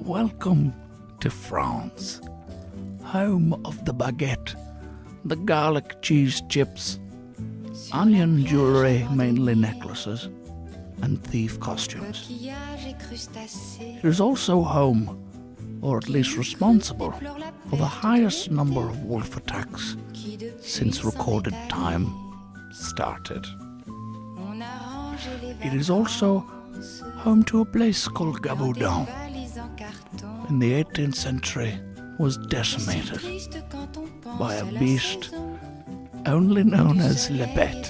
Welcome to France, home of the baguette, the garlic cheese chips, onion jewellery, mainly necklaces, and thief costumes. It is also home, or at least responsible, for the highest number of wolf attacks since recorded time started. It is also home to a place called Gévaudan. In the 18th century was decimated by a beast only known as Le Bête,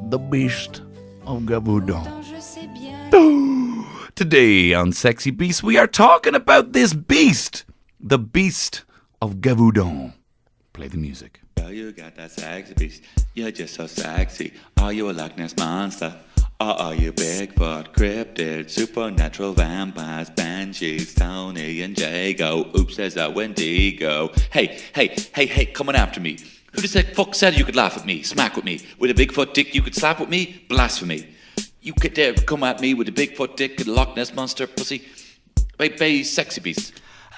the beast of Gévaudan. Today on Sexy Beast, we are talking about this beast, the beast of Gévaudan. Play the music. Girl, you got that sexy beast. You're just so sexy. Are you a Loch Ness monster? Or are you Bigfoot, cryptid, supernatural vampires, banshees, Tony and Jago? Oops, there's a Wendigo. Hey, coming after me. Who the fuck said you could laugh at me, smack with me? With a Bigfoot dick you could slap with me? Blasphemy. You could dare come at me with a Bigfoot dick and a Loch Ness monster, pussy. Bay, sexy beast.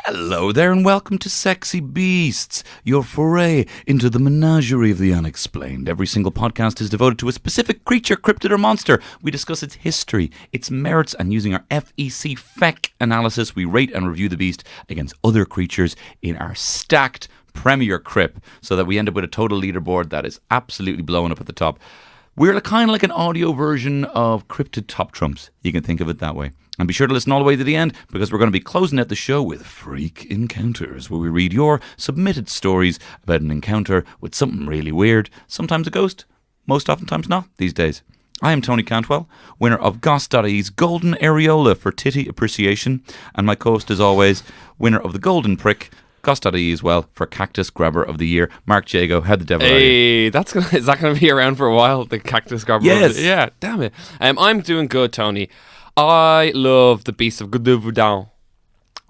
Hello there and welcome to Sexy Beasts, your foray into the menagerie of the unexplained. Every single podcast is devoted to a specific creature, cryptid or monster. We discuss its history, its merits, and using our FEC analysis, we rate and review the beast against other creatures in our stacked Premier Crypt, so that we end up with a total leaderboard that is absolutely blowing up at the top. We're kind of like an audio version of Cryptid Top Trumps. You can think of it that way. And be sure to listen all the way to the end, because we're going to be closing out the show with Freak Encounters, where we read your submitted stories about an encounter with something really weird, sometimes a ghost, most oftentimes not these days. I am Tony Cantwell, winner of Goss.ie's Golden Areola for Titty Appreciation, and my co-host, as always, winner of the Golden Prick, Goss.ie as well, for Cactus Grabber of the Year, Mark Jago. How the devil are you? Is that going to be around for a while, the Cactus Grabber? Yes. Yeah, damn it. I'm doing good, Tony. I love the Beast of Gévaudan.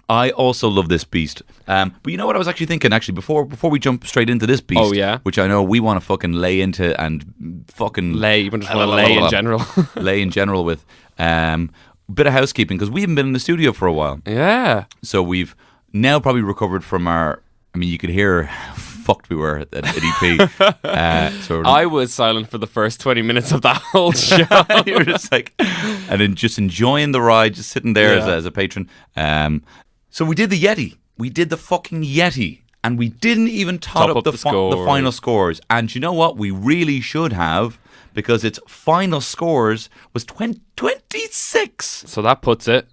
I also love this beast. But you know what I was actually thinking, before we jump straight into this beast, Oh, yeah? which I know we want to fucking lay into and fucking... You just want to lay in general. lay in general with. Bit of housekeeping, because we haven't been in the studio for a while. Yeah. So we've now probably recovered from our... I mean, you could hear how fucked we were at EP. I was silent for the first 20 minutes of that whole show. You were just like... And then just enjoying the ride, just sitting there as a patron. So we did the Yeti. We did the fucking Yeti. And we didn't even top up the final scores. And you know what? We really should have, because its final scores was 26. So that puts it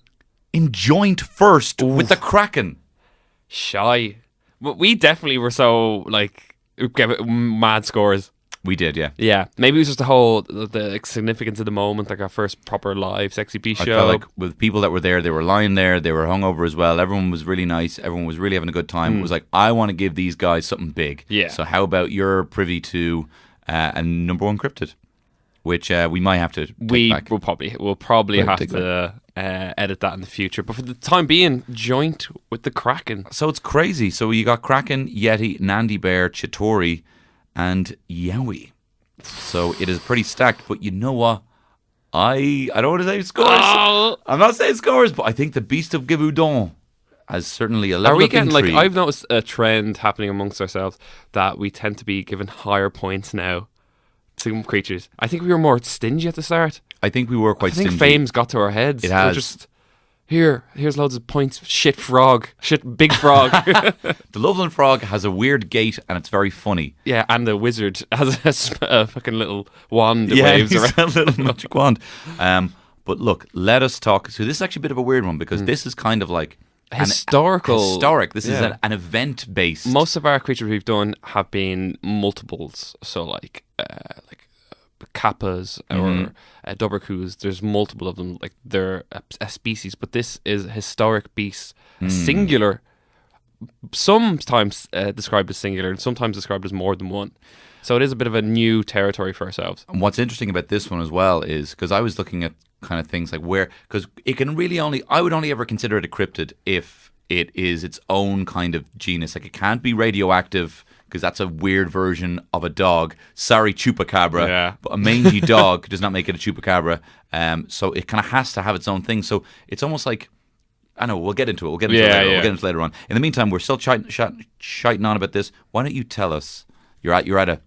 in joint first with the Kraken. Shy. But we definitely were so, gave it mad scores. We did, yeah. Yeah. Maybe it was just the significance of the moment, like our first proper live Sexy Beast show. I felt like with people that were there, they were lying there, they were hungover as well. Everyone was really nice. Everyone was really having a good time. It was like, I want to give these guys something big. Yeah. So how about you're privy to a number one cryptid, which we might have to take back. We'll probably have to edit that in the future. But for the time being, joint with the Kraken. So it's crazy. So you got Kraken, Yeti, Nandi Bear, Chitauri, and Yowie. So it is pretty stacked. But you know what? I don't want to say scores. Oh. I'm not saying scores, but I think the Beast of Gévaudan has certainly a level of intrigue. Are we getting, I've noticed a trend happening amongst ourselves that we tend to be given higher points now to creatures. I think we were more stingy at the start. I think we were quite stingy. I think fame's got to our heads. It has. We're just, here's loads of points. Shit big frog. The Loveland Frog has a weird gait and it's very funny. Yeah, and the wizard has a fucking little wand that waves around. A little magic wand. But look, let us talk. So this is actually a bit of a weird one, because this is kind of like... Historic. This is an event-based... Most of our creatures we've done have been multiples. So like kappas or Dobberkus, there's multiple of them. Like they're a species, but this is a historic beast, singular. Sometimes described as singular, and sometimes described as more than one. So it is a bit of a new territory for ourselves. And what's interesting about this one as well is, because I was looking at kind of things like because it can really I would only ever consider it a cryptid if it is its own kind of genus. Like it can't be radioactive, because that's a weird version of a dog. Sorry, chupacabra. Yeah. But a mangy dog does not make it a chupacabra. So it kind of has to have its own thing. So it's almost like I know, we'll get into it. We'll get into it later. We'll get into it later on. In the meantime, we're still shiting on about this. Why don't you tell us, you're at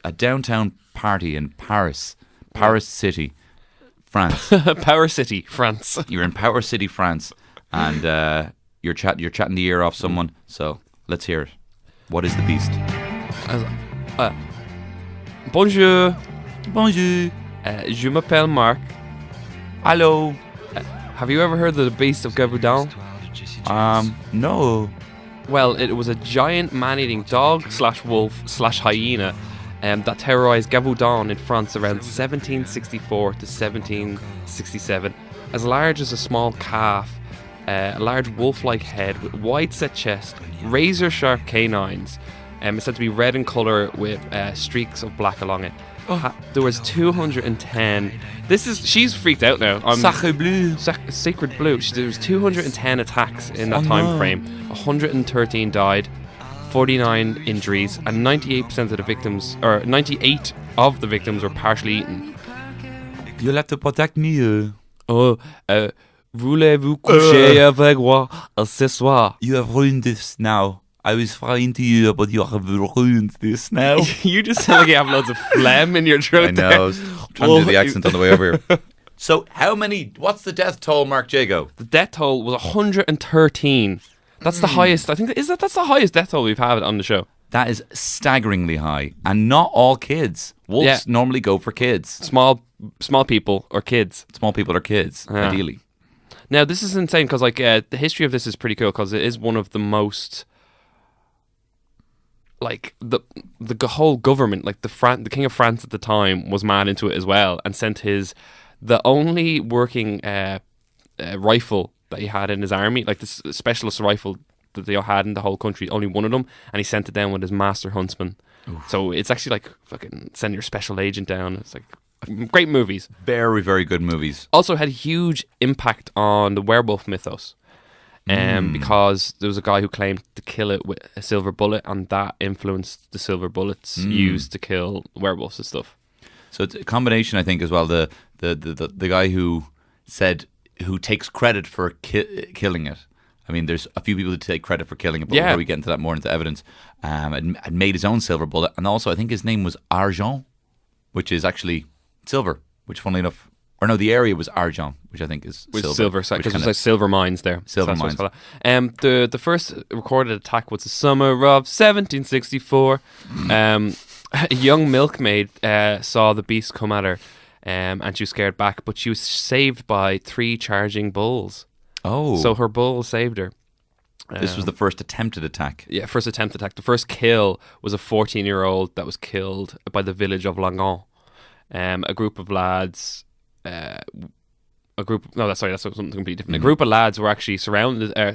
a downtown party in Paris City, France. Power City, France. You're in Power City, France, and you're chatting the ear off someone. So let's hear it. What is the beast? Bonjour. Bonjour. Je m'appelle Marc. Hello. Have you ever heard of the beast of Gévaudan? No. Well, it was a giant man-eating dog / wolf / hyena that terrorised Gévaudan in France around 1764 to 1767. As large as a small calf, a large wolf-like head with wide-set chest, razor-sharp canines. It's said to be red in colour with streaks of black along it. There was 210. She's freaked out now. Sacre bleu. Sacred blue. There was 210 attacks in that time frame. 113 died, 49 injuries, and 98% of the victims, or 98 of the victims, were partially eaten. You'll have to protect me. Voulez-vous coucher avec moi ce soir? You have ruined this now. I was fine to you, but you have ruined this now. You just sound like you have loads of phlegm in your throat. I know. I was trying to do the accent on the way over here. So, what's the death toll, Mark Jago? The death toll was 113. That's the highest. I think that's the highest death toll we've had on the show. That is staggeringly high, and not all kids. Wolves normally go for kids. Small people or kids. Small people or kids, ideally. Now, this is insane because the history of this is pretty cool because it is one of the most. Like the whole government, like the King of France at the time was mad into it as well, and sent the only working rifle that he had in his army, like this specialist rifle that they all had in the whole country, only one of them, and he sent it down with his master huntsman. Oof. So it's actually like fucking send your special agent down. It's like great movies, very very good movies. Also had a huge impact on the werewolf mythos. Because there was a guy who claimed to kill it with a silver bullet, and that influenced the silver bullets used to kill werewolves and stuff. So it's a combination, I think, as well. The guy who takes credit for killing it. I mean, there's a few people who take credit for killing it, but we'll probably get into that more into evidence. And made his own silver bullet, and also I think his name was Argent, which is actually silver. Which, funnily enough. Or no, the area was Argent, which I think is silver. Because there's like silver mines there. Silver mines. The first recorded attack was the summer of 1764. A young milkmaid saw the beast come at her, and she was scared back, but she was saved by 3 charging bulls. Oh. So her bull saved her. This was the first attempted attack. Yeah, first attempted attack. The first kill was a 14-year-old that was killed by the village of Langon. A group of lads... that's something completely different. A group of lads were actually surrounded. A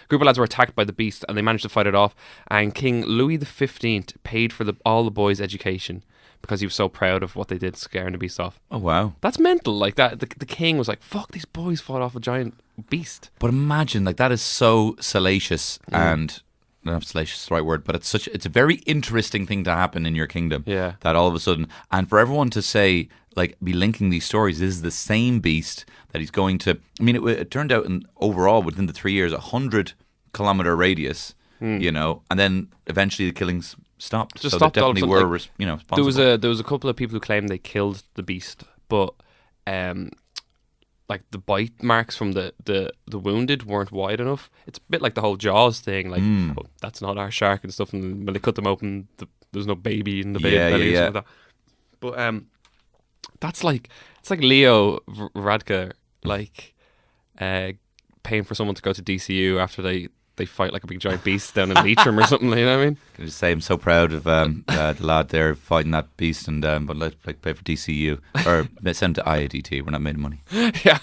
group of lads were attacked by the beast, and they managed to fight it off. And King Louis XV paid for all the boys' education because he was so proud of what they did, scaring the beast off. Oh wow, that's mental! Like that, the king was like, "Fuck, these boys fought off a giant beast." But imagine, like that is so salacious and. I don't know if salacious is the right word, but it's a very interesting thing to happen in your kingdom. Yeah. That all of a sudden, and for everyone to say, like, be linking these stories, this is the same beast that he's going to. I mean, it turned out overall within the 3 years, 100-kilometer radius, and then eventually the killings stopped. Just so stopped. They definitely were, responsible. There was a couple of people who claimed they killed the beast, but like the bite marks from the wounded weren't wide enough. It's a bit like the whole Jaws thing, like that's not our shark and stuff. And when they cut them open, there's no baby in the belly. Like that. But that's like it's like Leo Radke paying for someone to go to DCU after they fight like a big giant beast down in Leitrim or something. You know what I mean? Can I just say I'm so proud of the lad there fighting that beast, and but let's pay for DCU or send to IADT. We're not making money. Yeah,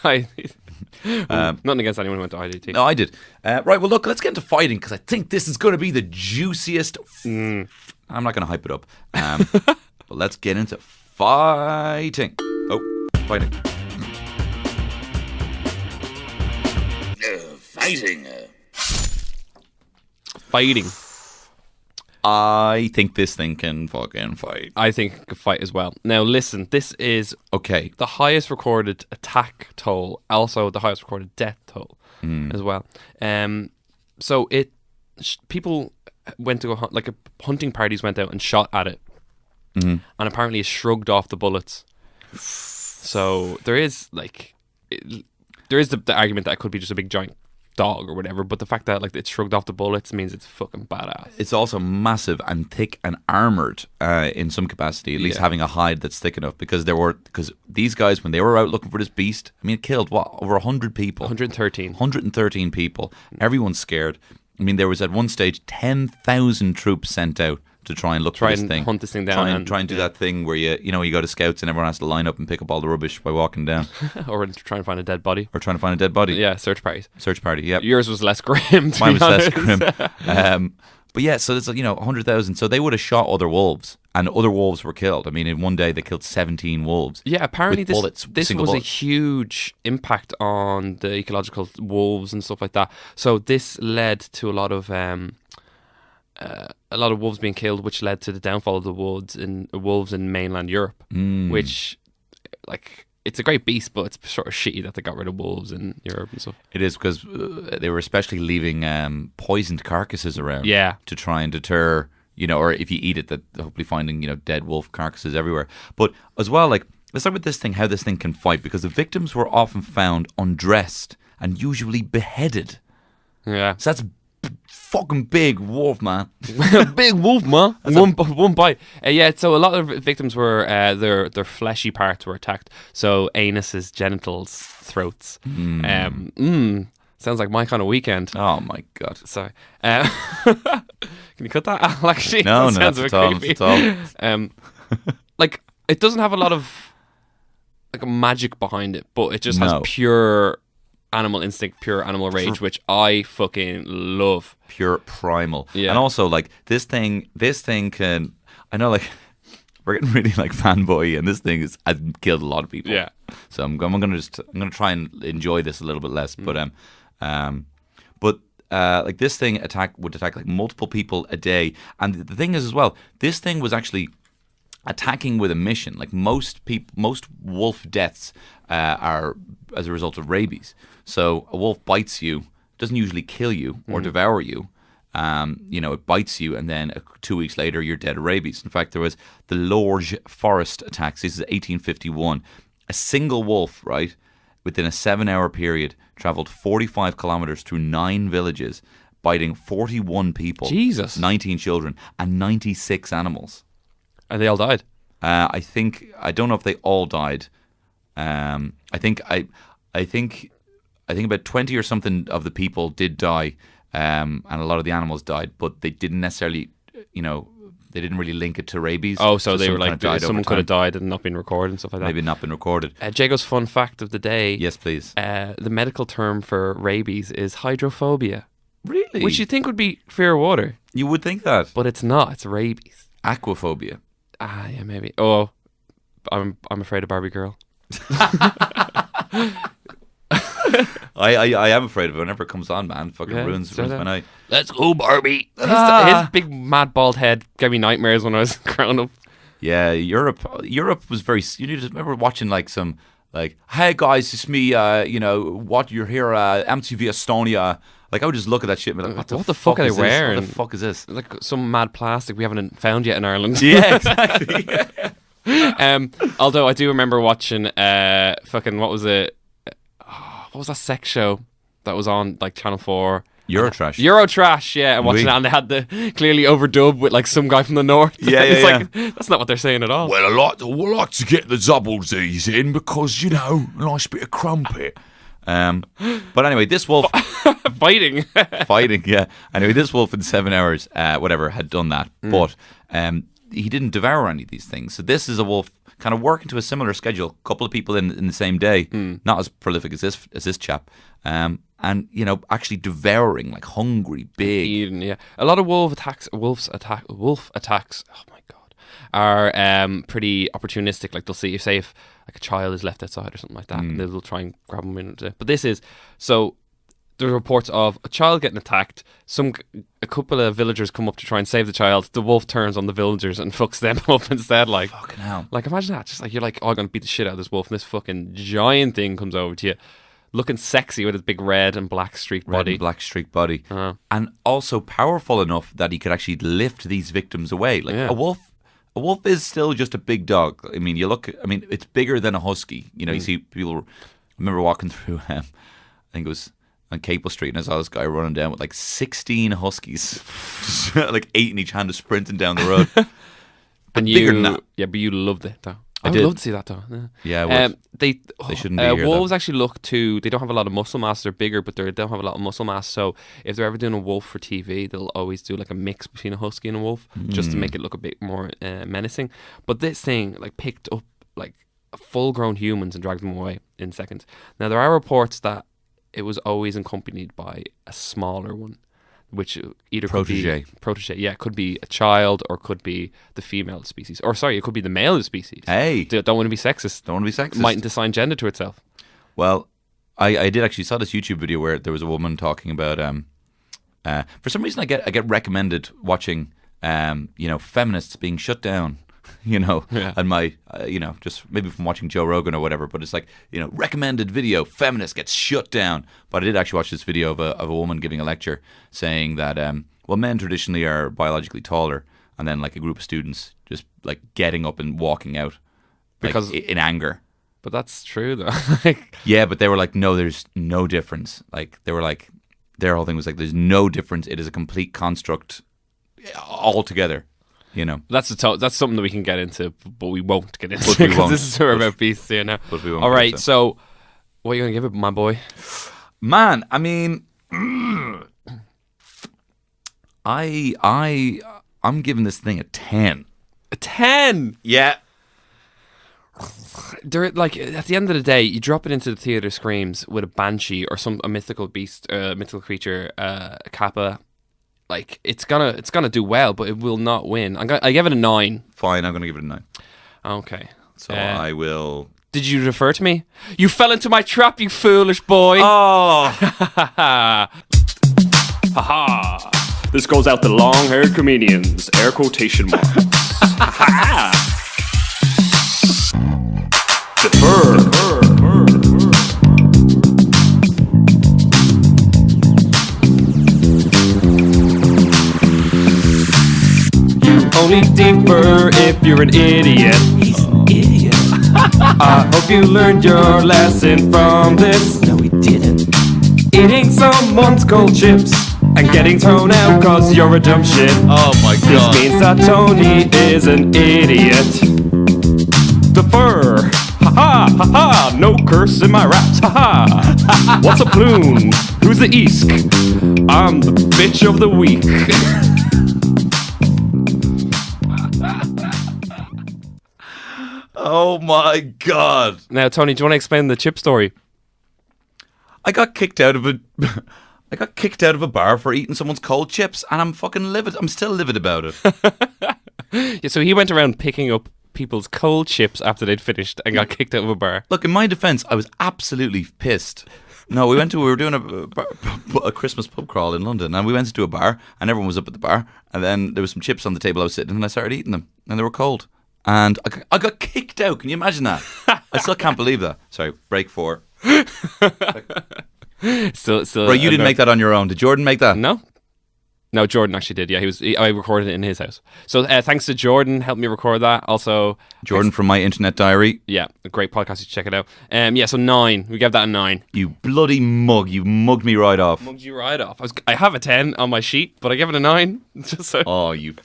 nothing against anyone who went to IADT. No, I did. Right, well, look, let's get into fighting because I think this is going to be the juiciest. I'm not going to hype it up, but let's get into fighting. Oh, fighting. Fighting. Fighting. I think this thing can fucking fight. I think it could fight as well. Now, listen, this is Okay. the highest recorded attack toll, also the highest recorded death toll as well. So people went to go hunting parties went out and shot at it, and apparently it shrugged off the bullets. So there is the argument that it could be just a big giant dog or whatever, but the fact that like it shrugged off the bullets means it's fucking badass. It's also massive and thick and armored in some capacity, at least having a hide that's thick enough, because these guys, when they were out looking for this beast, I mean, it killed over 100 people. 113 people. Everyone's scared. I mean, there was at one stage 10,000 troops sent out to try and look for this thing. Hunt this thing down. Try and do that thing where you go to scouts and everyone has to line up and pick up all the rubbish by walking down. Or try and find a dead body. Yeah, search parties. Yeah. Yours was less grim. Mine was less grim. But yeah, so there's 100,000. So they would have shot other wolves, and other wolves were killed. I mean, in one day they killed 17 wolves. Yeah, apparently this was bullet. a huge impact on the ecological wolves and stuff like that. So this led to a lot of wolves being killed, which led to the downfall of the wolves in mainland Europe. Which, like, it's a great beast, but it's sort of shitty that they got rid of wolves in Europe and stuff. It is, because they were especially leaving poisoned carcasses around. Yeah. To try and deter, or if you eat it, that hopefully finding dead wolf carcasses everywhere. But as well, like, let's talk about this thing, how this thing can fight, because the victims were often found undressed and usually beheaded. Yeah. So that's fucking big wolf, man. Big wolf, man. One bite. Yeah, so a lot of victims were their fleshy parts were attacked. So anuses, genitals, throats. Sounds like my kind of weekend. Oh my god. Sorry. Can you cut that? Actually, no, that not at all. Like, it doesn't have a lot of like magic behind it, but it just has pure animal instinct, pure animal rage, which I fucking love. Pure primal. Yeah. And also, like, this thing can, I know, like, we're getting really like fanboy, and this thing has killed a lot of people. Yeah. So I'm gonna try and enjoy this a little bit less. But like, this thing would attack like multiple people a day. And the thing is as well, this thing was actually attacking with a mission. Like, most wolf deaths are as a result of rabies. So a wolf bites you, doesn't usually kill you or devour you. It bites you, and then 2 weeks later you're dead of rabies. In fact, there was the Lorge Forest attacks. This is 1851. A single wolf, right, within a 7-hour period, travelled 45 kilometres through 9 villages, biting 41 people, Jesus, 19 children, and 96 animals. And they all died? I don't know if they all died. I think about 20 or something of the people did die, and a lot of the animals died, but they didn't necessarily, they didn't really link it to rabies. Oh, so they were like, someone could have died died and not been recorded and stuff like that. Maybe not been recorded. Jago's fun fact of the day. Yes, please. The medical term for rabies is hydrophobia. Really? Which you think would be fear of water. You would think that. But it's not. It's rabies. Aquaphobia. Yeah, maybe. Oh, I'm afraid of Barbie girl. I am afraid of it whenever it comes on, man. Fucking ruins my night. Let's go, Barbie. His big mad bald head gave me nightmares when I was growing up. Yeah, Europe was very. You need to remember watching like some like, hey guys, it's me. What you're here, MTV Estonia. Like, I would just look at that shit and be like, what the fuck are they wearing? What the fuck is this? Like some mad plastic we haven't found yet in Ireland. Yeah, exactly. Although I do remember watching fucking, what was it? What was that sex show that was on like Channel 4? Eurotrash, yeah. And watching that, and they had the clearly overdubbed with like some guy from the north. It's like, that's not what they're saying at all. Well, I like to get the double D's in because, a nice bit of crumpet. But anyway, this wolf fighting, yeah. Anyway, this wolf in 7 hours, had done that, but he didn't devour any of these things. So this is a wolf kind of working to a similar schedule. A couple of people in the same day, not as prolific as this chap, and actually devouring, like, hungry, big. Eating, yeah. A lot of wolf attacks. Oh my god, are pretty opportunistic. Like, they'll see if like a child is left outside or something like that, and they'll try and grab them in. But this is so. There are reports of a child getting attacked. A couple of villagers come up to try and save the child. The wolf turns on the villagers and fucks them up instead. Like, Fucking hell. like imagine that. Just like you're like, oh, I'm gonna beat the shit out of this wolf, and this fucking giant thing comes over to you, looking sexy with his big red and black streaked Red body. and black streaked body. Uh-huh. And also powerful enough that he could actually lift these victims away. Like Yeah. a wolf is still just a big dog. I mean, it's bigger than a husky. You know, you see people, I remember walking through, I think it was on Capel Street, and I saw this guy running down with like 16 huskies, like 8 in each hand, just sprinting down the road. And bigger than that. Yeah, but you loved it though. I would did. love to see that though. Yeah, I would. They shouldn't be here, wolves actually look to. They don't have a lot of muscle mass. They're bigger, but they don't have a lot of muscle mass. So if they're ever doing a wolf for TV, they'll always do like a mix between a husky and a wolf, just to make it look a bit more menacing. But this thing like picked up like full-grown humans and dragged them away in seconds. Now there are reports that it was always accompanied by a smaller one, which either Protege. could be protege. Yeah, it could be a child or could be the female species, or sorry, it could be the male of the species. Hey, Don't want to be sexist. don't want to be sexist. Mightn't assign gender to itself. Well, I did actually saw this YouTube video where there was a woman talking about for some reason I get recommended watching feminists being shut down, Yeah. and my just maybe from watching Joe Rogan or whatever, but it's like, recommended video, feminist gets shut down. But I did actually watch this video of a woman giving a lecture saying that men traditionally are biologically taller, and then like a group of students just like getting up and walking out Because- in anger. But that's true though. Like, Yeah, but they were like, no, there's no difference. Like, they were like, their whole thing was like, there's no difference. It is a complete construct altogether, that's something that we can get into, but we won't get into But we because won't. this is more about beasts here now. But we won't All get right, into it. so what are you gonna give it, my boy? Man, I mean, I'm giving this thing a 10. A 10. Yeah. There, like at the end of the day, you drop it into the theater screams with a banshee or a mythical beast, mythical creature, a kappa. Like it's gonna do well, but it will not win. I give it a 9. Fine, I'm going to give it a 9. Okay. So I will... Did you refer to me? You fell into my trap, you foolish boy. Oh! Ha ha. This goes out to long-haired comedians. Air quotation marks. Defer. Only deeper if you're an idiot. He's an idiot. I hope you learned your lesson from this. No, he didn't. Eating someone's cold chips and getting thrown out cause you're a dumb shit. Oh my This god. means that Tony is an idiot. Defer. Ha ha ha ha. No curse in my raps. Ha ha. What's a plume? Who's the East? I'm the bitch of the week. Oh my god. Now, Tony, do you want to explain the chip story? I got kicked out of a bar for eating someone's cold chips, and I'm fucking livid. I'm still livid about it. Yeah, so he went around picking up people's cold chips after they'd finished and got kicked out of a bar. Look, in my defense, I was absolutely pissed. No, we were doing a Christmas pub crawl in London, and we went to a bar, and everyone was up at the bar, and then there was some chips on the table I was sitting in, and I started eating them, and they were cold. And I got kicked out. Can you imagine that? I still can't believe that. Sorry, break 4. Still, Right, you didn't make that on your own. Did Jordan make that? No, Jordan actually did. Yeah, I recorded it in his house. So thanks to Jordan, helped me record that. Also, Jordan from My Internet Diary. yeah, a great podcast. You should check it out. Yeah, so 9. We gave that a 9. You bloody mug. You mugged me right off. Mugged you right off. I have a 10 on my sheet, but I gave it a 9. Just so. Oh, you...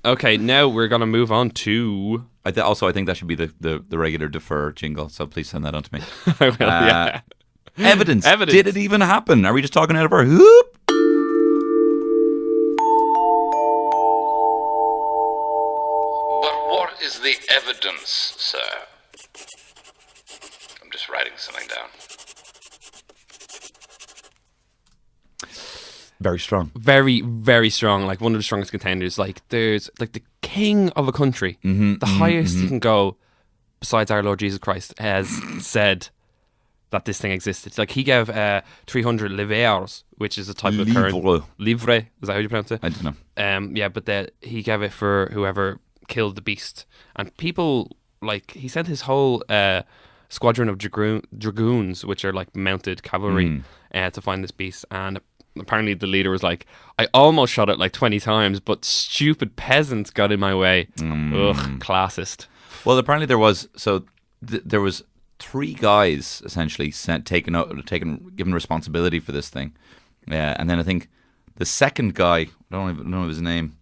Okay, now we're gonna move on to. I think that should be the regular defer jingle, so please send that on to me. I will, yeah. Evidence. Evidence. Did it even happen? Are we just talking out of our hoop? But what is the evidence, sir? I'm just writing something down. Very strong. Very, very strong. Like one of the strongest contenders. Like there's like the king of a country, the highest you can go, besides our Lord Jesus Christ, has said, that this thing existed. Like he gave 300 livres, which is a type of currency. Livre, is that how you pronounce it? I don't know. Yeah, but he gave it for whoever killed the beast. And people, like, he sent his whole squadron of dragoons, which are like mounted cavalry, to find this beast. And apparently the leader was like, I almost shot it like 20 times, but stupid peasants got in my way. Ugh, classist. Well, apparently there was there was 3 guys essentially given responsibility for this thing. Yeah, and then I think the second guy, I don't even know his name.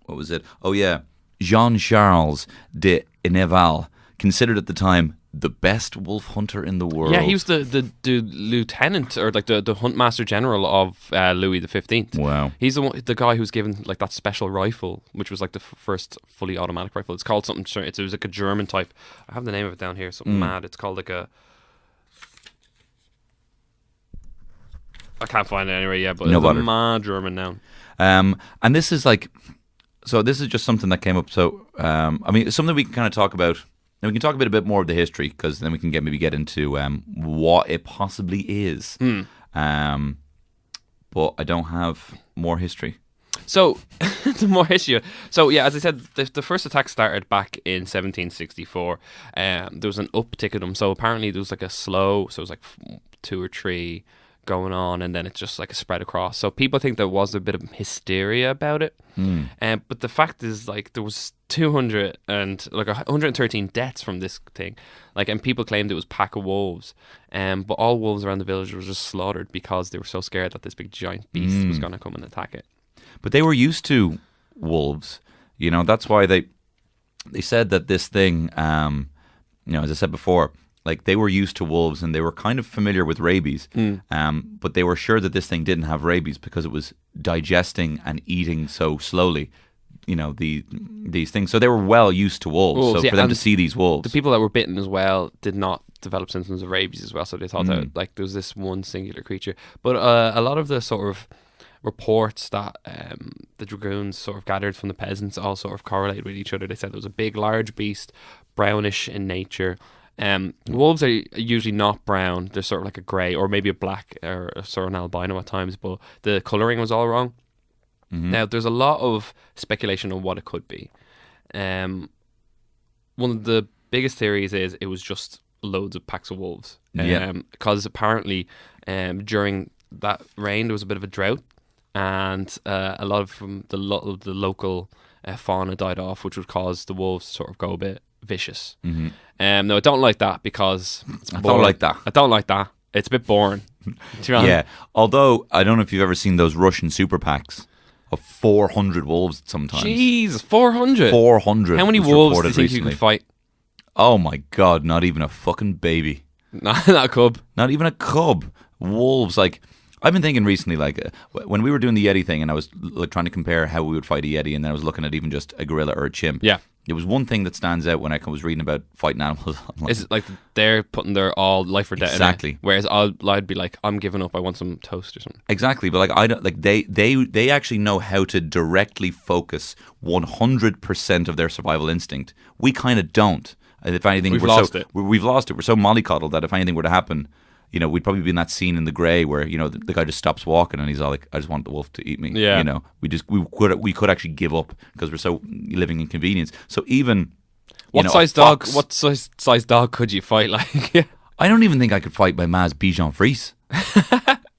What was it? Oh yeah, Jean-Charles de Inneval, considered at the time the best wolf hunter in the world. Yeah, he was the lieutenant, or like the hunt master general of Louis XV. Wow. He's the guy who's given like that special rifle, which was like the first fully automatic rifle. It's called something. It was like a German type. I have the name of it down here. Something mad. It's called like a. I can't find it anyway. Yeah, but it's a mad German noun. And this is like, so this is just something that came up. So I mean, something we can kind of talk about. And we can talk a bit more of the history, because then we can maybe get into what it possibly is. But I don't have more history. So, the more history. So, yeah, as I said, the first attack started back in 1764. There was an uptick in them. So, apparently there was like a slow, so it was like 2 or 3 going on, and then it's just like a spread across. So people think there was a bit of hysteria about it. But the fact is, like, there was 113 deaths from this thing, like, and people claimed it was pack of wolves, but all wolves around the village were just slaughtered because they were so scared that this big giant beast was going to come and attack it. But they were used to wolves, you know. That's why they said that this thing, you know, as I said before, like, they were used to wolves and they were kind of familiar with rabies, but they were sure that this thing didn't have rabies because it was digesting and eating so slowly, you know, these things. So they were well used to wolves. So for them to see these wolves, the people that were bitten as well did not develop symptoms of rabies as well. So they thought that, like, there was this one singular creature. But a lot of the sort of reports that the dragoons sort of gathered from the peasants all sort of correlated with each other. They said there was a big, large beast, brownish in nature. Wolves are usually not brown. They're sort of like a grey or maybe a black or a sort of an albino at times, but the colouring was all wrong. Now, there's a lot of speculation on what it could be. One of the biggest theories is it was just loads of packs of wolves. Because apparently during that reign there was a bit of a drought, and a lot of the local fauna died off, which would cause the wolves to sort of go a bit vicious. No, I don't like that because it's boring. I don't like that. It's a bit boring. Yeah. Although, I don't know if you've ever seen those Russian super packs of 400 wolves sometimes. Jeez, 400? 400. How many wolves do you think you could fight? Oh my God, not even a fucking baby. Not a cub. Not even a cub. Wolves, like, I've been thinking recently, like, when we were doing the Yeti thing and I was like trying to compare how we would fight a Yeti, and then I was looking at even just a gorilla or a chimp. Yeah. There was one thing that stands out when I was reading about fighting animals. Is it like they're putting their all life or death exactly in it, whereas I'd be like, I'm giving up, I want some toast or something. Exactly, but like, I don't, like, they actually know how to directly focus 100% of their survival instinct. We kind of don't. If anything, we've lost it. We've lost it. We're so mollycoddled that if anything were to happen, you know, we'd probably be in that scene in The Grey where, you know, the guy just stops walking and he's all like, I just want the wolf to eat me. Yeah. You know, we could actually give up because we're so living in convenience. So even, what size dog could you fight? Like, I don't even think I could fight my Ma's Bichon Frise.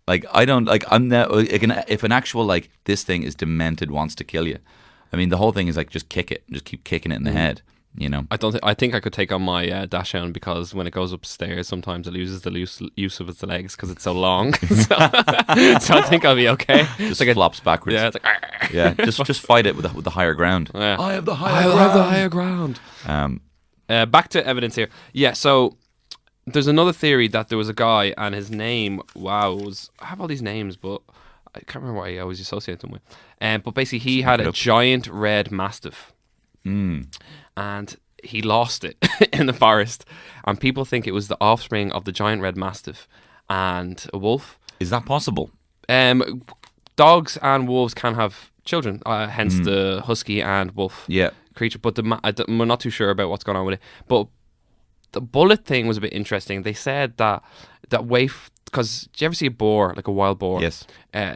Like, I don't, like, I'm not, if an actual, like, this thing is demented, wants to kill you. I mean, the whole thing is like, just kick it, just keep kicking it in the head. You know, I think I could take on my dachshund because when it goes upstairs, sometimes it loses the use of its legs because it's so long. so I think I'll be okay. Just like flops backwards. Yeah, it's like, yeah. Just fight it with the higher ground. Yeah. I have the higher ground. Back to evidence here. Yeah. So there's another theory that there was a guy and his name. I have all these names, but I can't remember what I always associate them with. But basically, he had a giant red mastiff. And he lost it in the forest, and people think it was the offspring of the giant red mastiff and a wolf. Is that possible? Dogs and wolves can have children, hence the husky and wolf creature. But we're not too sure about what's going on with it. But the bullet thing was a bit interesting. They said that way, because do you ever see a boar, like a wild boar? Yes.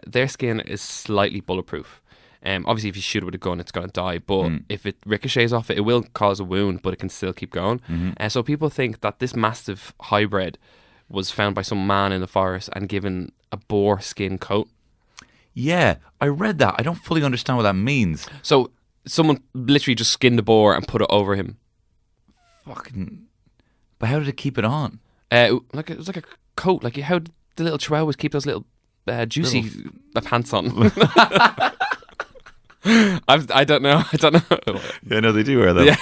Their skin is slightly bulletproof. Obviously, if you shoot it with a gun, it's going to die. But if it ricochets off it, it will cause a wound, but it can still keep going. So people think that this massive hybrid was found by some man in the forest and given a boar skin coat. Yeah, I read that. I don't fully understand what that means. So someone literally just skinned a boar and put it over him. Fucking. But how did it keep it on? It was like a coat. Like how did the little chihuahuas keep those little juicy pants on? I don't know. Yeah, no, they do wear them.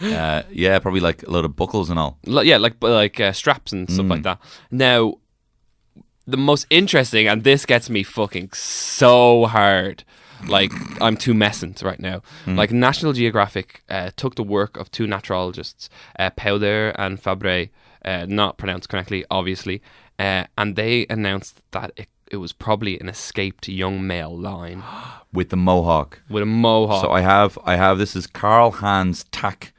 Yeah. Yeah, probably like a load of buckles and all. Yeah, like straps and stuff like that. Now, the most interesting, and this gets me fucking so hard. Like, I'm too messant right now. Like, National Geographic took the work of two naturalists, Powder and Fabre, not pronounced correctly, obviously, and they announced that it was probably an escaped young male lion. With the mohawk. With a mohawk. So I have this is Karl Hans Tack,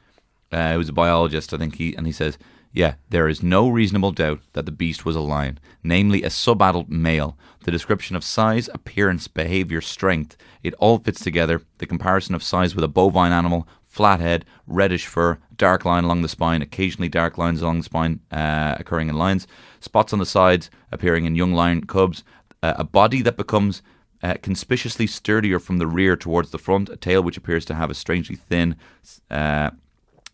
who's a biologist, I think he says, yeah, there is no reasonable doubt that the beast was a lion, namely a subadult male. The description of size, appearance, behavior, strength, it all fits together. The comparison of size with a bovine animal, flat head, reddish fur, dark line along the spine, occasionally dark lines along the spine occurring in lions, spots on the sides appearing in young lion cubs, a body that becomes conspicuously sturdier from the rear towards the front, a tail which appears to have a strangely thin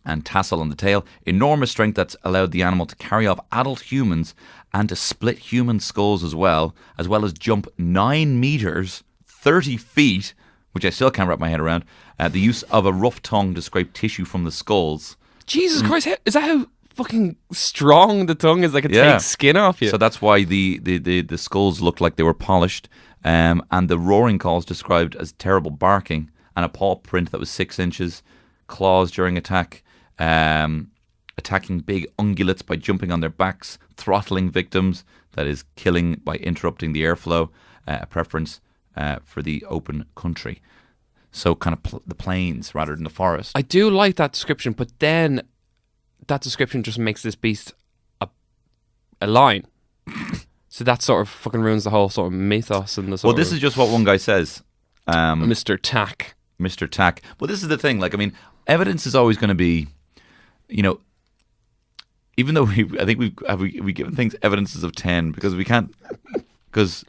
and tassel on the tail, enormous strength that's allowed the animal to carry off adult humans and to split human skulls as well as jump 9 meters, 30 feet, which I still can't wrap my head around, the use of a rough tongue to scrape tissue from the skulls. Jesus Christ, is that how fucking strong the tongue is? Like it takes skin off you. So that's why the skulls looked like they were polished, and the roaring calls described as terrible barking, and a paw print that was 6 inches, claws during attack, attacking big ungulates by jumping on their backs, throttling victims, that is killing by interrupting the airflow, a preference for the open country. So kind of the plains rather than the forest. I do like that description, but then that description just makes this beast a lion. So that sort of fucking ruins the whole sort of mythos and the sort Well, this is just what one guy says. Mr. Tack. Mr. Tack. Well, this is the thing. Like, I mean, evidence is always going to be, you know, even though I think we've given things evidences of 10 because we can't, because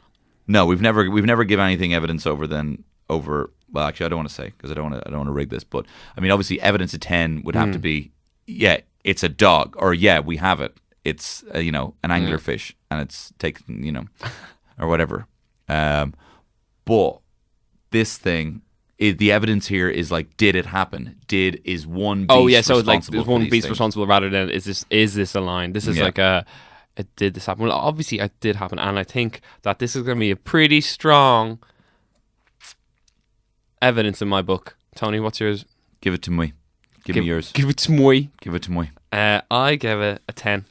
no, we've never given anything evidence over. Well, actually, I don't want to say because I don't want to rig this, but I mean, obviously, evidence of 10 would have to be, yeah, it's a dog, or yeah, we have it. It's an anglerfish, and it's taken, or whatever. But this thing. The evidence here is like, did it happen? Is one beast responsible? So like there's one beast things? responsible rather than is this a line? This is like did this happen? Well, obviously it did happen, and I think that this is going to be a pretty strong evidence in my book. Tony, what's yours? Give it to me. Give me yours. Give it to me. Give it to me. I gave it a 10.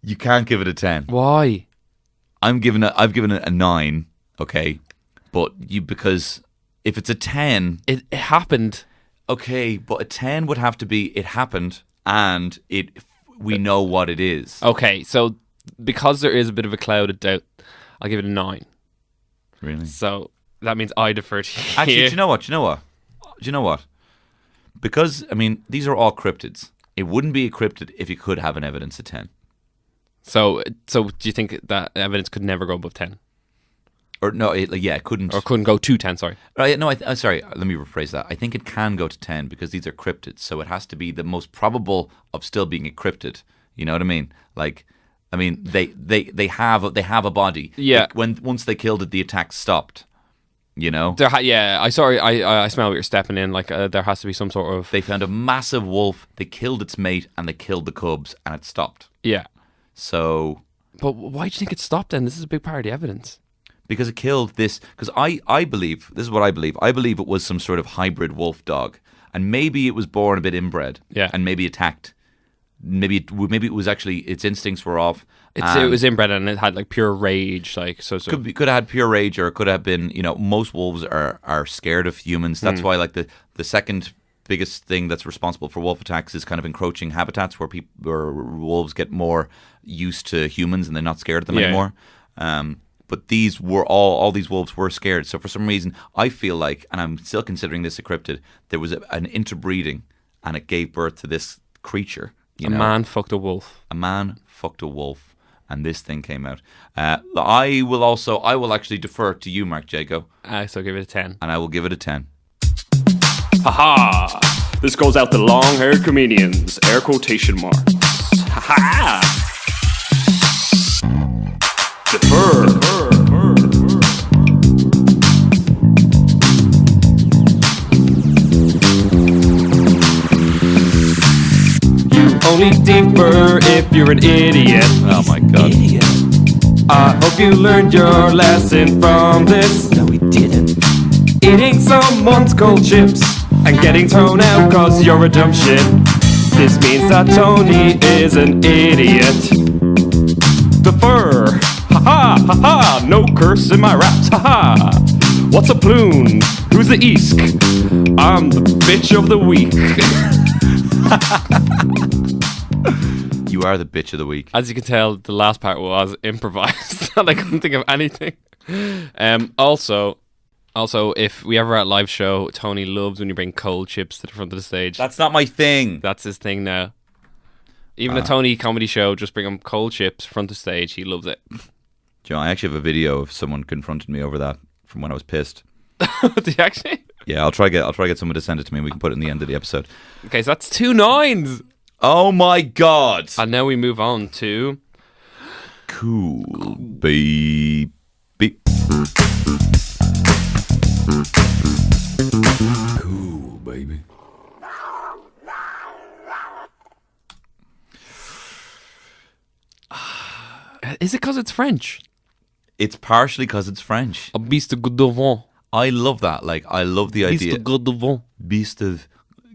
You can't give it a 10. Why? I've given it a 9. Okay, but because if it's a 10, it happened. Okay, but a 10 would have to be it happened and we know what it is. Okay, so because there is a bit of a cloud of doubt, I'll give it a 9. Really? So that means I defer to you. Actually, do you know what? Because I mean, these are all cryptids. It wouldn't be a cryptid if you could have an evidence of 10. So do you think that evidence could never go above 10? Or no, it couldn't. Or couldn't go to 10, sorry. No, sorry, let me rephrase that. I think it can go to 10 because these are cryptids, so it has to be the most probable of still being a cryptid. You know what I mean? Like, I mean, they have a body. Yeah. Like once they killed it, the attack stopped. You know? I smell what you're stepping in. Like, there has to be some sort of... They found a massive wolf, they killed its mate, and they killed the cubs, and it stopped. Yeah. So... But why do you think it stopped then? This is a big part of the evidence. Because it killed this... Because I believe... This is what I believe. I believe it was some sort of hybrid wolf dog. And maybe it was born a bit inbred. Yeah. And maybe attacked. Maybe it was actually... Its instincts were off. It was inbred and it had like pure rage. Like so. Could have had pure rage, or it could have been... most wolves are scared of humans. That's why like the second biggest thing that's responsible for wolf attacks is kind of encroaching habitats where wolves get more used to humans and they're not scared of them anymore. But these were all these wolves were scared. So for some reason, I feel like, and I'm still considering this a cryptid, there was an interbreeding, and it gave birth to this creature. A man fucked a wolf. A man fucked a wolf, and this thing came out. I will actually defer to you, Mark Jago. So give it a 10. And I will give it a 10. Haha! This goes out to long-haired comedians. Air quotation marks. Haha! Defer. You only defer if you're an idiot. Oh my god. Idiot. I hope you learned your lesson from this. No, we didn't. Eating someone's cold chips and getting thrown out cause you're a dumb shit. This means that Tony is an idiot. Defer. Ha ha ha ha. No curse in my raps. Ha ha. What's a ploon? Who's the East? I'm the bitch of the week. You are the bitch of the week. As you can tell, the last part was improvised and I couldn't think of anything. Also, if we ever at a live show, Tony loves when you bring cold chips to the front of the stage. That's not my thing. That's his thing now. Even a Tony comedy show, just bring him cold chips front of stage. He loves it. Do you know, I actually have a video of someone confronted me over that from when I was pissed. Do you actually? Yeah, I'll try get someone to send it to me and we can put it in the end of the episode. Okay, so that's 2 9s. Oh my god. And now we move on to Cool baby. Cool baby. Is it because it's French? It's partially because it's French. A beast de Gévaudan. I love that. Like, I love the Beast idea. de Gévaudan. Beast of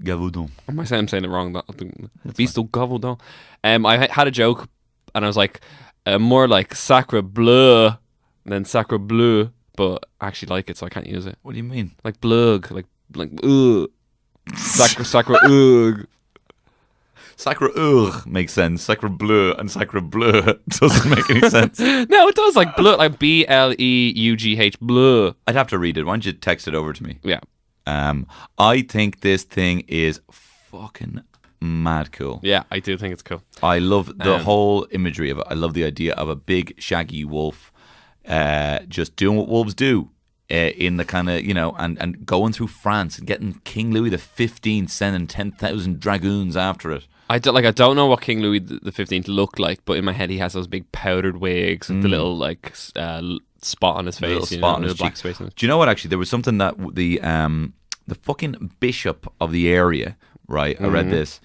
Gévaudan. I'm saying it wrong. Beast de Gévaudan. I had a joke and I was like, more like sacre bleu than sacre bleu, but I actually like it, so I can't use it. What do you mean? Like blug, like ugh. Sacre ugh. Sacre ugh makes sense. Sacre bleu and sacre bleu doesn't make any sense. No, it does, like bleu, like BLEUGH bleu. I'd have to read it. Why don't you text it over to me? Yeah. I think this thing is fucking mad cool. Yeah, I do think it's cool. I love the whole imagery of it. I love the idea of a big shaggy wolf just doing what wolves do in the kind of, you know, and going through France and getting King Louis XV sending 10,000 dragoons after it. I don't know what King Louis XV looked like, but in my head he has those big powdered wigs with the little like spot on his face, little spot on his black cheek. space on it. Do you know what? Actually, there was something that the fucking bishop of the area, right? I read this.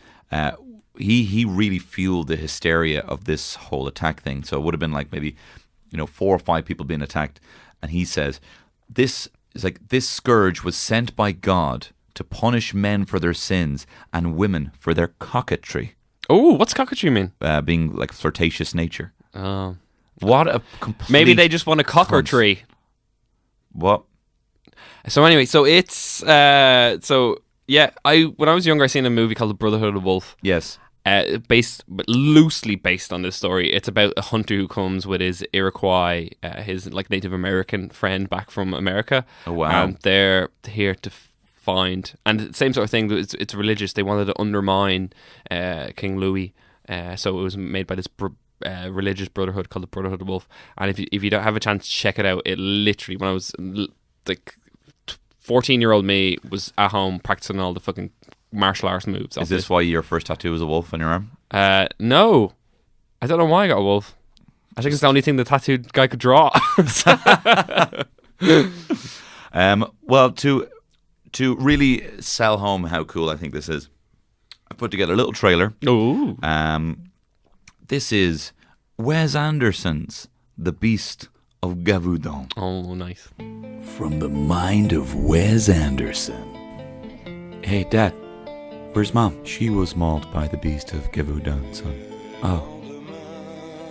He really fueled the hysteria of this whole attack thing. So it would have been like maybe, 4 or 5 people being attacked, and he says this scourge was sent by God to punish men for their sins and women for their coquetry. Oh, what's coquetry mean? Being like flirtatious nature. Oh. What a complete... Maybe they just want a coquetry. What? So anyway, so it's... when I was younger, I seen a movie called The Brotherhood of the Wolf. Yes. Loosely based on this story. It's about a hunter who comes with his Iroquois, his like Native American friend back from America. Oh, wow. And they're here to find... And the same sort of thing, it's religious. They wanted to undermine King Louis. So it was made by this... religious brotherhood called the Brotherhood of the Wolf, and if you don't have a chance, check it out. It literally, when I was like 14-year-old me was at home practicing all the fucking martial arts moves. Is this why your first tattoo was a wolf on your arm? No, I don't know why I got a wolf. I think it's the only thing the tattooed guy could draw. Well, to really sell home how cool I think this is, I put together a little trailer. Oh. This is Wes Anderson's The Beast of Gévaudan. Oh, nice. From the mind of Wes Anderson. Hey, Dad, where's Mom? She was mauled by the Beast of Gévaudan, son. Oh.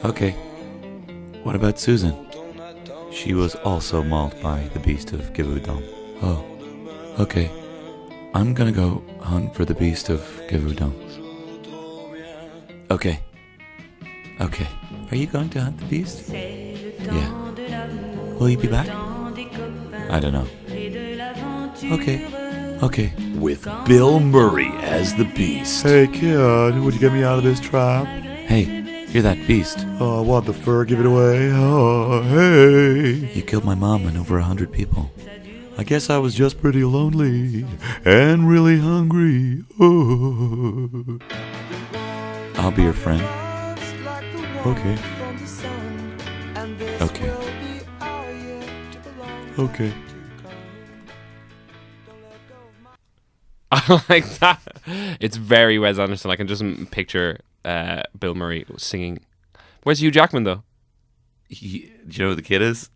Okay. What about Susan? She was also mauled by the Beast of Gévaudan. Oh. Okay. I'm gonna go hunt for the beast of Gévaudan. Okay. Okay. Are you going to hunt the beast? Yeah. Will you be back? I don't know. Okay. Okay. With Bill Murray as the beast. Hey kid, would you get me out of this trap? Hey, you're that beast. Oh, I want the fur, give it away. Oh, hey. You killed my mom and over 100 people. I guess I was just pretty lonely and really hungry. Oh. I'll be your friend. Okay. Okay. Okay. I like that. It's very Wes Anderson. I can just picture Bill Murray singing. Where's Hugh Jackman though? Do you know who the kid is?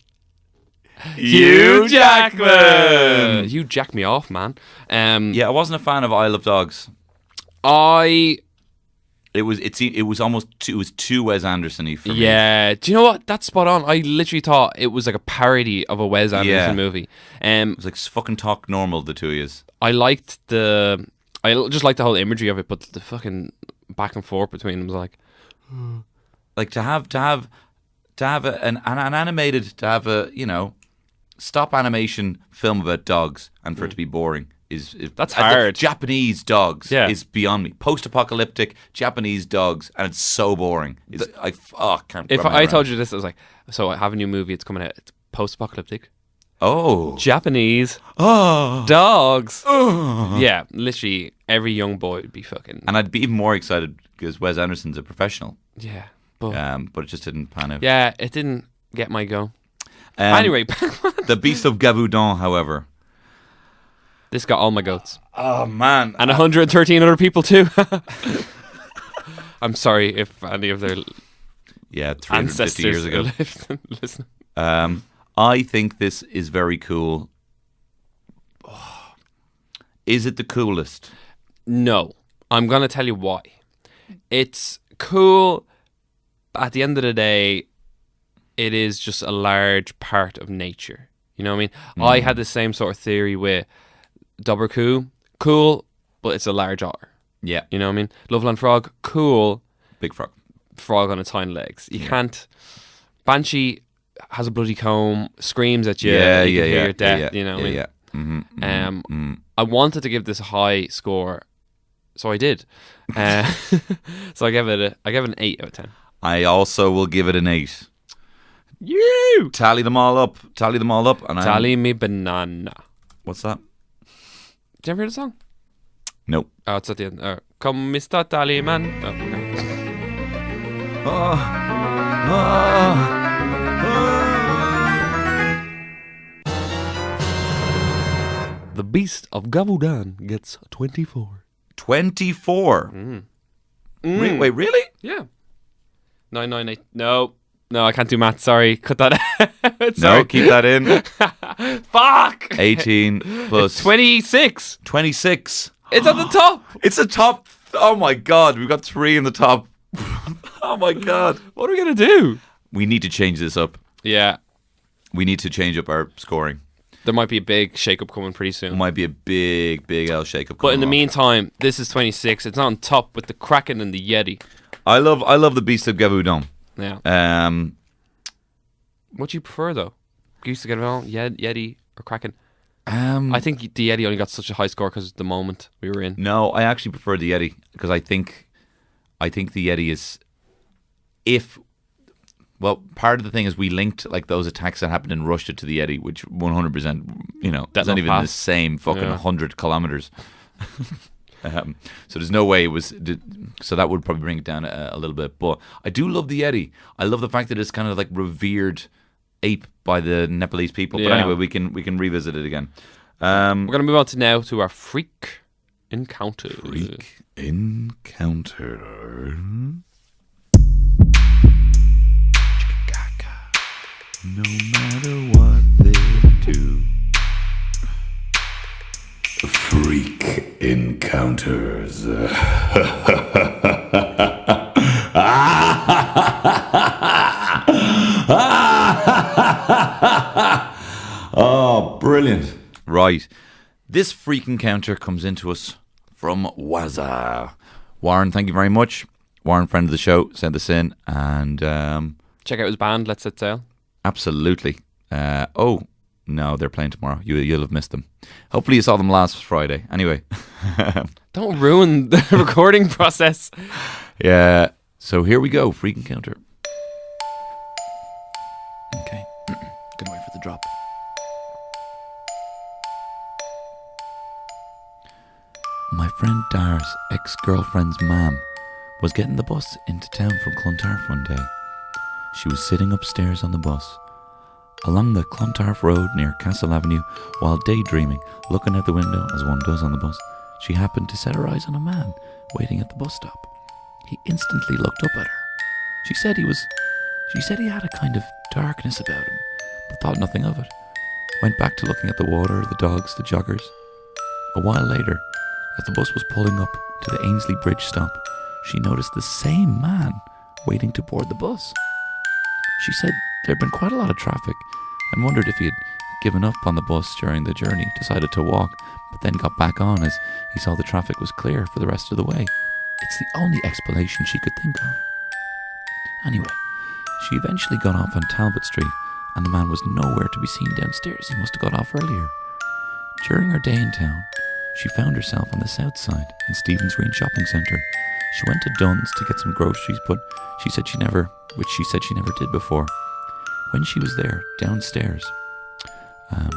Hugh Jackman. You jack me off, man. Yeah, I wasn't a fan of Isle of Dogs. It was almost too Wes Anderson-y for me. Yeah. Do you know what? That's spot on. I literally thought it was like a parody of a Wes Anderson movie. It was like fucking talk normal, the two of yous. I just liked the whole imagery of it, but the fucking back and forth between them was like to have an animated, to have a, you know, stop animation film about dogs and for it to be boring is that's hard. Japanese dogs is beyond me. Post-apocalyptic Japanese dogs, and it's so boring. I can't. If I told you this, I was like, so I have a new movie. It's coming out. It's post-apocalyptic. Oh, Japanese dogs. Yeah, literally every young boy would be fucking. And I'd be even more excited because Wes Anderson's a professional. Yeah, but it just didn't pan out. Yeah, it didn't get my go. Anyway, the Beast of Gévaudan, however, this got all my goats. Oh man, and 113 other people too. I'm sorry if any of their 350 years ago. Listen. I think this is very cool. Oh. Is it the coolest? No. I'm going to tell you why. It's cool. At the end of the day, it is just a large part of nature. You know what I mean? I had the same sort of theory with Dobbercoo. Cool, but it's a large otter. Yeah. You know what I mean? Loveland Frog. Cool. Big frog. Frog on its hind legs. You can't... Banshee has a bloody comb, screams at you. You can hear your death. You know what I mean? Yeah. Mm-hmm. I wanted to give this a high score, so I did. So I gave it an 8 out of 10. I also will give it an 8. You tally them all up, and tally me banana. What's that? Did you ever hear the song? Nope. Oh, it's at the end. Come, Mr. Tallyman. The Beast of Gévaudan gets 24. 24? Wait, really? Yeah. 998. No, I can't do math. Sorry. Cut that out. No, keep that in. Fuck. 18 plus... It's 26. 26. It's at the top. It's a top... Oh my God, we've got 3 in the top. Oh my God. What are we going to do? We need to change this up. Yeah. We need to change up our scoring. There might be a big shake-up coming pretty soon. It might be a big L shake-up. But in the meantime, this is 26. It's on top with the Kraken and the Yeti. I love the Beast of Gévaudan. Yeah. What do you prefer though? Beast of Gévaudan, Yeti, or Kraken? I think the Yeti only got such a high score because of the moment we were in. No, I actually prefer the Yeti because I think the Yeti is part of the thing is we linked like those attacks that happened in Russia to the Yeti, which 100%, you know, that's not even the same fucking 100 kilometers. So there's no way it was. So that would probably bring it down a little bit. But I do love the Yeti. I love the fact that it's kind of like revered ape by the Nepalese people. But anyway, we can revisit it again. We're gonna move on to our freak encounter. Freak encounter. No matter what they do. Freak encounters. Oh, brilliant. Right. This freak encounter comes into us from Waza. Warren, thank you very much. Warren, friend of the show, sent this in, and Check out his band, Let's Set Sail. absolutely. Oh no, they're playing tomorrow. You'll have missed them. Hopefully, you saw them last Friday. Anyway, Don't ruin the recording process. yeah. So here we go. Freak encounter. Okay, gonna wait for the drop. My friend Dar's ex-girlfriend's mam was getting the bus into town from Clontarf one day. She was sitting upstairs on the bus, along the Clontarf Road near Castle Avenue, while daydreaming, looking out the window as one does on the bus. She happened to set her eyes on a man waiting at the bus stop. He instantly looked up at her. She said he had a kind of darkness about him, but thought nothing of it. Went back to looking at the water, the dogs, the joggers. A while later, as the bus was pulling up to the Ainsley Bridge stop, she noticed the same man waiting to board the bus. She said there had been quite a lot of traffic and wondered if he had given up on the bus during the journey, decided to walk, but then got back on as he saw the traffic was clear for the rest of the way. It's the only explanation she could think of. Anyway, she eventually got off on Talbot Street, and the man was nowhere to be seen downstairs. He must have got off earlier. During her day in town, she found herself on the south side in Stephen's Green Shopping Centre. She went to Dunn's to get some groceries, but she said she never did before. When she was there downstairs in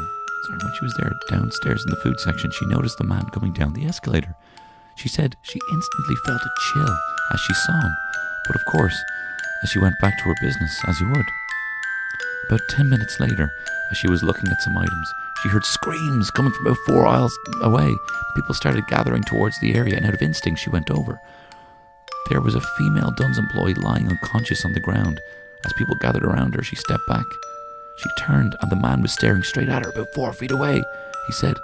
the food section, she noticed the man coming down the escalator. She said she instantly felt a chill as she saw him, but of course, as she went back to her business, as you would. About 10 minutes later, as she was looking at some items, she heard screams coming from about 4 aisles away. People started gathering towards the area, and out of instinct, she went over. There was a female Dunn's employee lying unconscious on the ground. As people gathered around her, she stepped back. She turned, and the man was staring straight at her about 4 feet away. He said,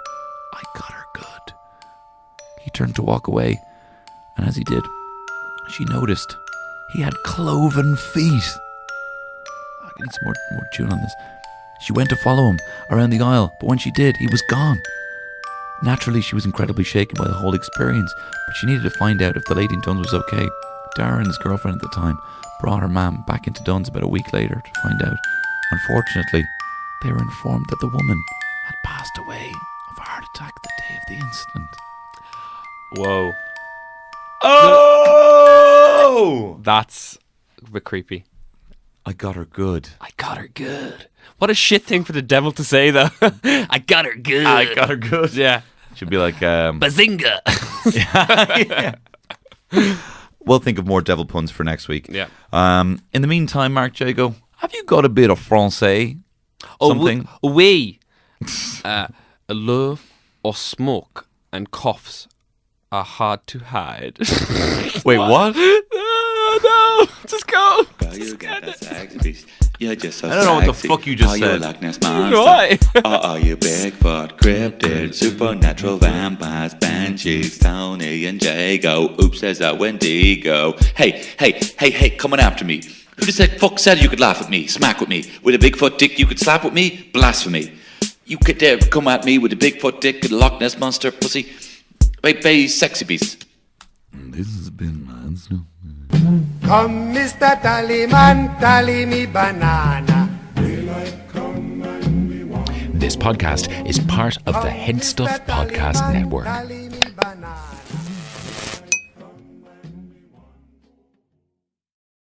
"I got her good." He turned to walk away, and as he did, she noticed he had cloven feet. I need some more tune on this. She went to follow him around the aisle, but when she did, he was gone. Naturally, she was incredibly shaken by the whole experience, but she needed to find out if the lady in Dunn's was okay. Darren, his girlfriend at the time, brought her mam back into Dunn's about a week later to find out. Unfortunately, they were informed that the woman had passed away of a heart attack the day of the incident. Whoa. Oh! That's a bit creepy. I got her good. I got her good. What a shit thing for the devil to say, though. I got her good. I got her good. Yeah. Should be like... Bazinga. yeah. We'll think of more devil puns for next week. Yeah. In the meantime, Mark Jago, have you got a bit of Francais? Something? Oui. Love or smoke and coughs are hard to hide. Wait, what? No, just go. Girl, you got that sexy beast. You're just so I don't know what the sexy. fuck you just Are you a said. Loch Ness monster? Why? Or are you Bigfoot, cryptid, supernatural vampires, banshees, Tony and Jago? Oops, there's a Wendigo. Hey, coming after me. Who the fuck said you could laugh at me, smack with me? With a Bigfoot dick you could slap with me? Blasphemy. You could dare come at me with a Bigfoot dick and a Loch Ness monster pussy? Baby, sexy beast. This has been Man's. Come, Mr. Tallyman, tally me banana. This podcast is part of the Head Stuff Podcast Network.